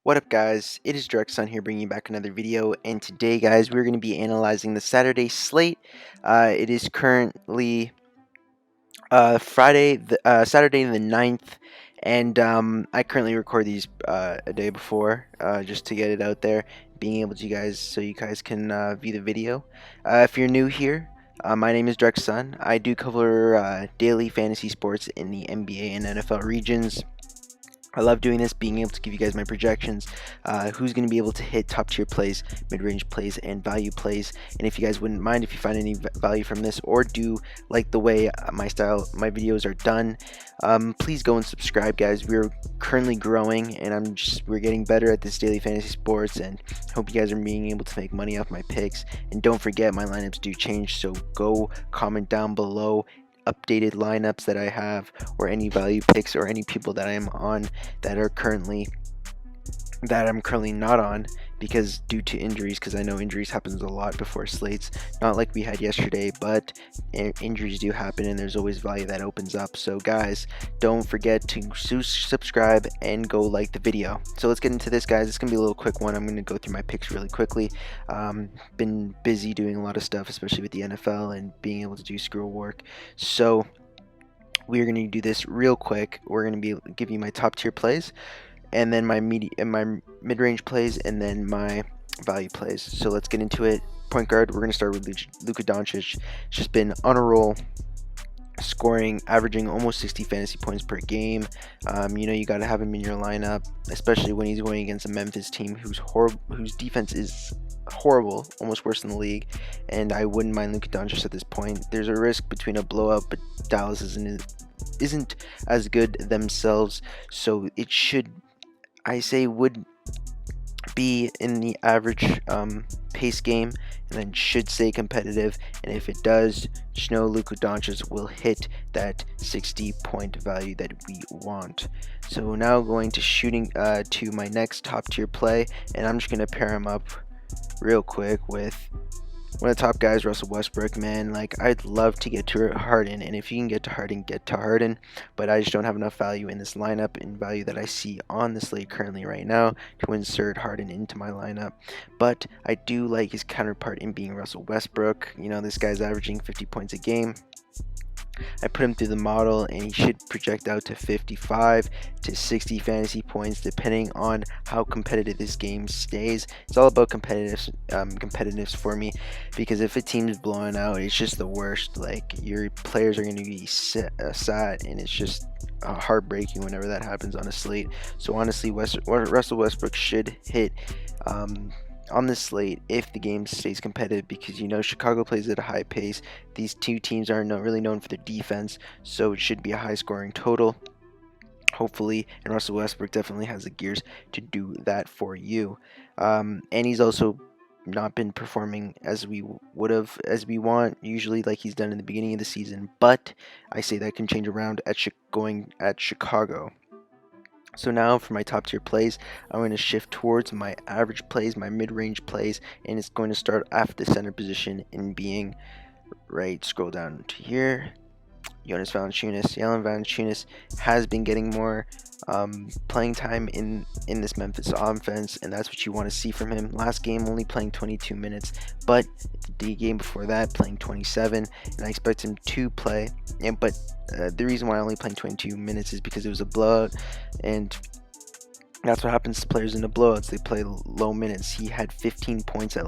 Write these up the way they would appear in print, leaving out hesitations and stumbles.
What up guys, it is Directsun here bringing you back another video, and today guys we're going to be analyzing the Saturday slate. It is currently Saturday the 9th, and I currently record these a day before just to get it out there, being able to so you guys can view the video. If you're new here, my name is Directsun. I do cover daily fantasy sports in the NBA and NFL regions. I love doing this, being able to give you guys my projections, who's going to be able to hit top tier plays, mid-range plays, and value plays. And if you guys wouldn't mind, if you find any value from this or do like the way my videos are done, please go and subscribe, guys. We're currently growing, and we're getting better at this daily fantasy sports, and hope you guys are being able to make money off my picks. And don't forget, my lineups do change, so go comment down below updated lineups that I have, or any value picks, or any people that I am on that I'm currently not on because due to injuries, because I know injuries happens a lot before slates, not like we had yesterday, but injuries do happen, and there's always value that opens up. So guys, don't forget to subscribe and go like the video. So let's get into this, guys. It's gonna be a little quick one. I'm gonna go through my picks really quickly. Been busy doing a lot of stuff, especially with the NFL and being able to do squirrel work, so we're going to do this real quick. We're going to give you my top tier plays, and then my mid-range plays, and then my value plays. So let's get into it. Point guard, we're going to start with Luka Doncic. Just been on a roll, scoring, averaging almost 60 fantasy points per game. You got to have him in your lineup, especially when he's going against a Memphis team whose defense is horrible, almost worse than the league. And I wouldn't mind Luka Doncic at this point. There's a risk between a blowout, but Dallas isn't as good themselves, so it should, would be in the average pace game, and then should stay competitive. And if it does, just know Luka Doncic will hit that 60-point value that we want. So now going to shooting to my next top tier play, and I'm just going to pair him up real quick with one of the top guys, Russell Westbrook. Man, like, I'd love to get to Harden, and if you can get to Harden, get to Harden, but I just don't have enough value in this lineup and value that I see on the slate currently right now to insert Harden into my lineup. But I do like his counterpart in being Russell Westbrook. This guy's averaging 50 points a game. I put him through the model, and he should project out to 55 to 60 fantasy points, depending on how competitive this game stays. It's all about competitiveness for me, because if a team is blowing out, it's just the worst. Like, your players are going to be sad, and it's just heartbreaking whenever that happens on a slate. So honestly, Russell Westbrook should hit on this slate if the game stays competitive, because Chicago plays at a high pace. These two teams are really known for their defense, so it should be a high scoring total, hopefully, and Russell Westbrook definitely has the gears to do that for you. And he's also not been performing as we want usually, like he's done in the beginning of the season, but I say that can change around going at Chicago. So now for my top tier plays, I'm going to shift towards my average plays, my mid-range plays, and it's going to start after the center position in being, right, scroll down to here, Jonas Valanciunas. Jalen Valanciunas has been getting more playing time in this Memphis offense, and that's what you want to see from him. Last game only playing 22 minutes, but the game before that playing 27, and I expect him to play. But the reason why I'm only playing 22 minutes is because it was a blowout, and that's what happens to players in the blowouts. They play low minutes. He had 15 points at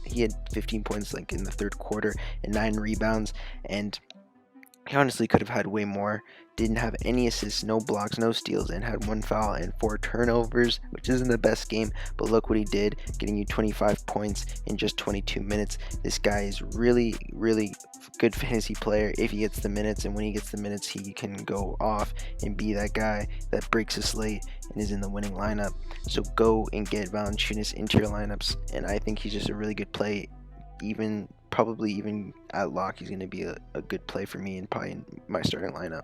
he had 15 points like in the third quarter and 9 rebounds, and he honestly could have had way more. Didn't have any assists, no blocks, no steals, and had 1 foul and 4 turnovers, which isn't the best game, but look what he did, getting you 25 points in just 22 minutes. This guy is really, really good fantasy player if he gets the minutes, and when he gets the minutes, he can go off and be that guy that breaks a slate and is in the winning lineup. So go and get Valanciunas into your lineups, and I think he's just a really good play. Probably even at lock, he's going to be a good play for me and probably in my starting lineup.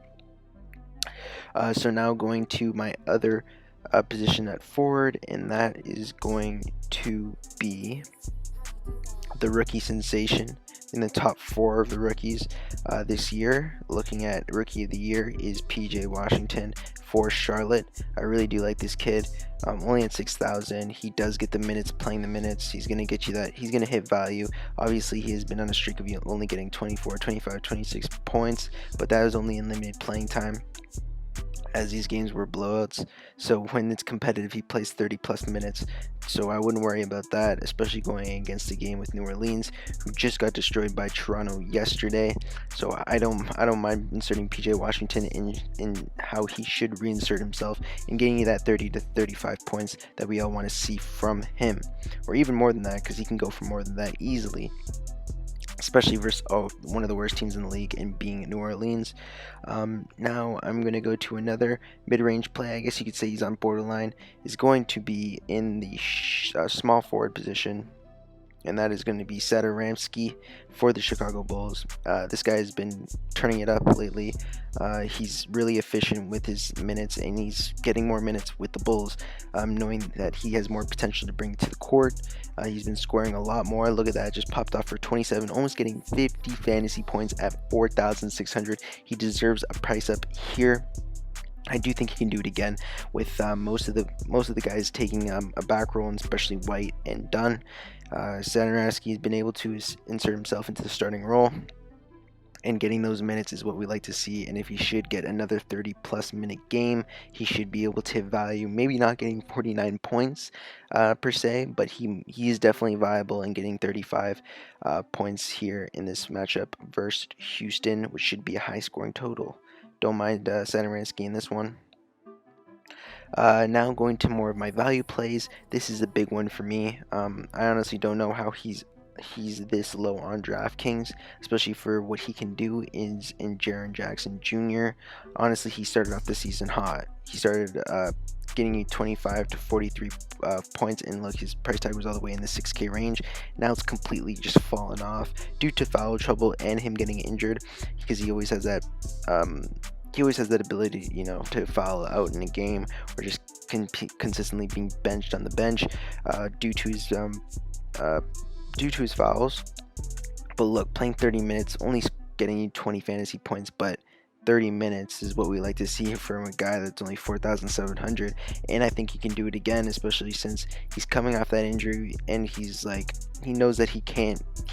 So now going to my other position at forward, and that is going to be the rookie sensation in the top 4 of the rookies this year. Looking at Rookie of the Year is PJ Washington for Charlotte. I really do like this kid. Only at 6,000, he does get the minutes, playing the minutes. He's going to get you that. He's going to hit value. Obviously, he has been on a streak of only getting 24, 25, 26 points, but that was only in limited playing time, as these games were blowouts. So when it's competitive, he plays 30 plus minutes, so I wouldn't worry about that, especially going against the game with New Orleans, who just got destroyed by Toronto yesterday. So I don't mind inserting PJ Washington in how he should reinsert himself and getting you that 30 to 35 points that we all want to see from him, or even more than that, because he can go for more than that easily, especially versus one of the worst teams in the league, and being New Orleans. Now I'm going to go to another mid-range play. I guess you could say he's on borderline. Is going to be in the small forward position, and that is going to be SATORANSKY for the Chicago Bulls. This guy has been turning it up lately. He's really efficient with his minutes, and he's getting more minutes with the Bulls, knowing that he has more potential to bring to the court. He's been scoring a lot more. Look at that, just popped off for 27, almost getting 50 fantasy points at 4,600. He deserves a price up here. I do think he can do it again with most of the guys taking a back role, and especially White and Dunn. SATORANSKY has been able to insert himself into the starting role, and getting those minutes is what we like to see. And if he should get another 30 plus minute game, he should be able to hit value. Maybe not getting 49 points per se, but he is definitely viable in getting 35 points here in this matchup versus Houston, which should be a high scoring total. Don't mind SATORANSKY in this one. Now going to more of my value plays. This is a big one for me. I honestly don't know how he's this low on Draftkings, especially for what he can do is in Jaren Jackson Jr. Honestly, he started off the season hot. He started getting you 25 to 43 points, and look, his price tag was all the way in the 6K range. Now it's completely just fallen off due to foul trouble and him getting injured, because he always has that ability, to foul out in a game, or just consistently being benched on the bench due to his fouls. But look, playing 30 minutes, only getting you 20 fantasy points, but 30 minutes is what we like to see from a guy that's only 4,700, and I think he can do it again, especially since he's coming off that injury, and he knows that he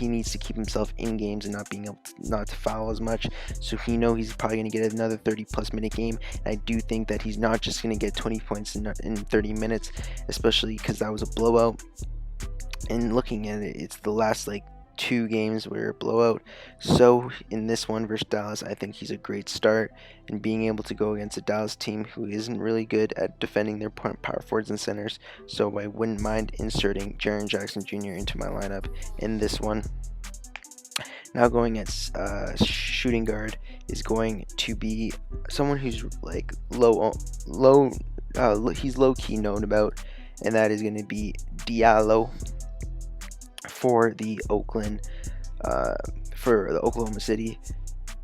needs to keep himself in games and not being able to foul as much. So he's probably going to get another 30 plus minute game, and I do think that he's not just going to get 20 points in 30 minutes, especially because that was a blowout. And looking at it, it's the last 2 games were a blowout. So in this one versus Dallas, I think he's a great start, and being able to go against a Dallas team who isn't really good at defending their power forwards and centers. So I wouldn't mind inserting Jaren Jackson Jr. into my lineup in this one. Now going at shooting guard is going to be someone who's he's low key known about, and that is going to be DIALLO for the Oklahoma City.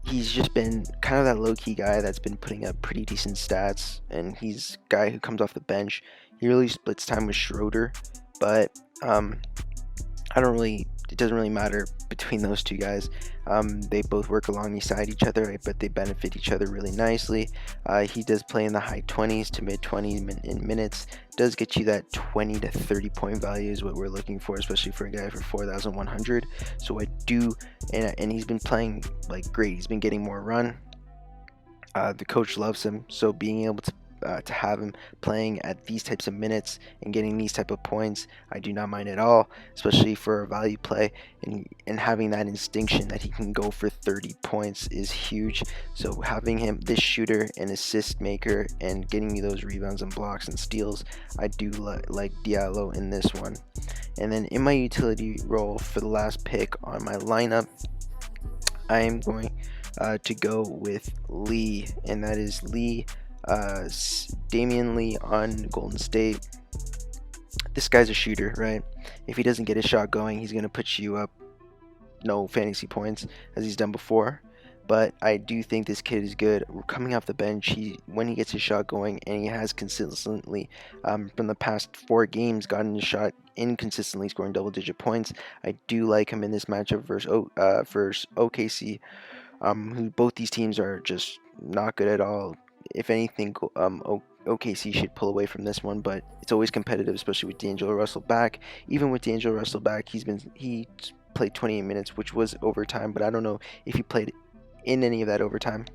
He's just been kind of that low-key guy that's been putting up pretty decent stats, and he's a guy who comes off the bench. He really splits time with Schroeder, but it doesn't really matter between those two guys. They both work alongside each other, but they benefit each other really nicely. He does play in the high 20s to mid 20s in minutes. Does get you that 20 to 30 point value is what we're looking for, especially for a guy for 4,100. So I do, and he's been playing great. He's been getting more run. The coach loves him, so being able to have him playing at these types of minutes and getting these type of points, I do not mind at all, especially for a value play, and having that instinction that he can go for 30 points is huge. So having him, this shooter and assist maker, and getting you those rebounds and blocks and steals, I do like DIALLO in this one. And then in my utility role for the last pick on my lineup, I am going to go with Lee, and that is Damion Lee on Golden State. This guy's a shooter, right? If he doesn't get his shot going, he's going to put you up no fantasy points, as he's done before. but I do think this kid is good. Coming off the bench, when he gets his shot going, and he has consistently, from the past 4 games, gotten his shot inconsistently scoring double-digit points. I do like him in this matchup versus OKC, who both these teams are just not good at all. If anything, OKC should pull away from this one, but it's always competitive, especially with D'Angelo Russell back. Even with D'Angelo Russell back, he played 28 minutes, which was overtime, but I don't know if he played in any of that overtime.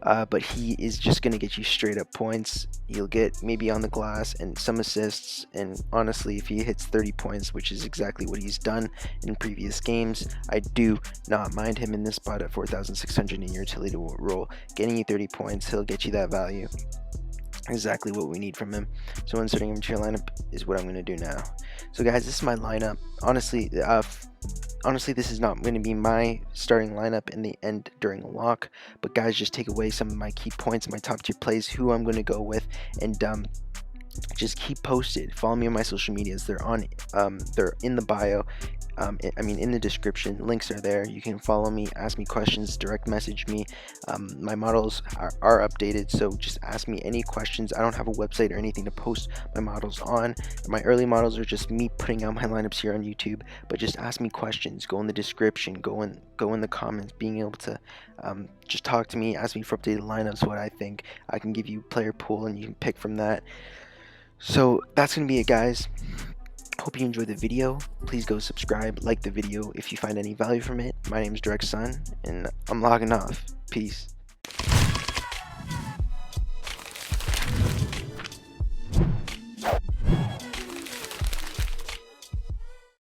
But he is just going to get you straight up points. He'll get maybe on the glass and some assists, and honestly, if he hits 30 points, which is exactly what he's done in previous games, I do not mind him in this spot at 4,600 in your utility role. Getting you 30 points, he'll get you that value. Exactly what we need from him. So inserting him to your lineup is what I'm going to do now. So guys, this is my lineup. Honestly, this is not going to be my starting lineup in the end during a lock, but guys, just take away some of my key points, my top tier plays, who I'm going to go with, and just keep posted. Follow me on my social medias. They're in the bio. In the description. Links are there. You can follow me, ask me questions, direct message me. My models are updated, so just ask me any questions. I don't have a website or anything to post my models on. My early models are just me putting out my lineups here on YouTube, but just ask me questions. Go in the description, go in the comments, being able to just talk to me, ask me for updated lineups, what I think. I can give you player pool and you can pick from that. So that's going to be it, guys. Hope you enjoyed the video. Please go subscribe, like the video if you find any value from it. My name is Directsun, and I'm logging off. Peace.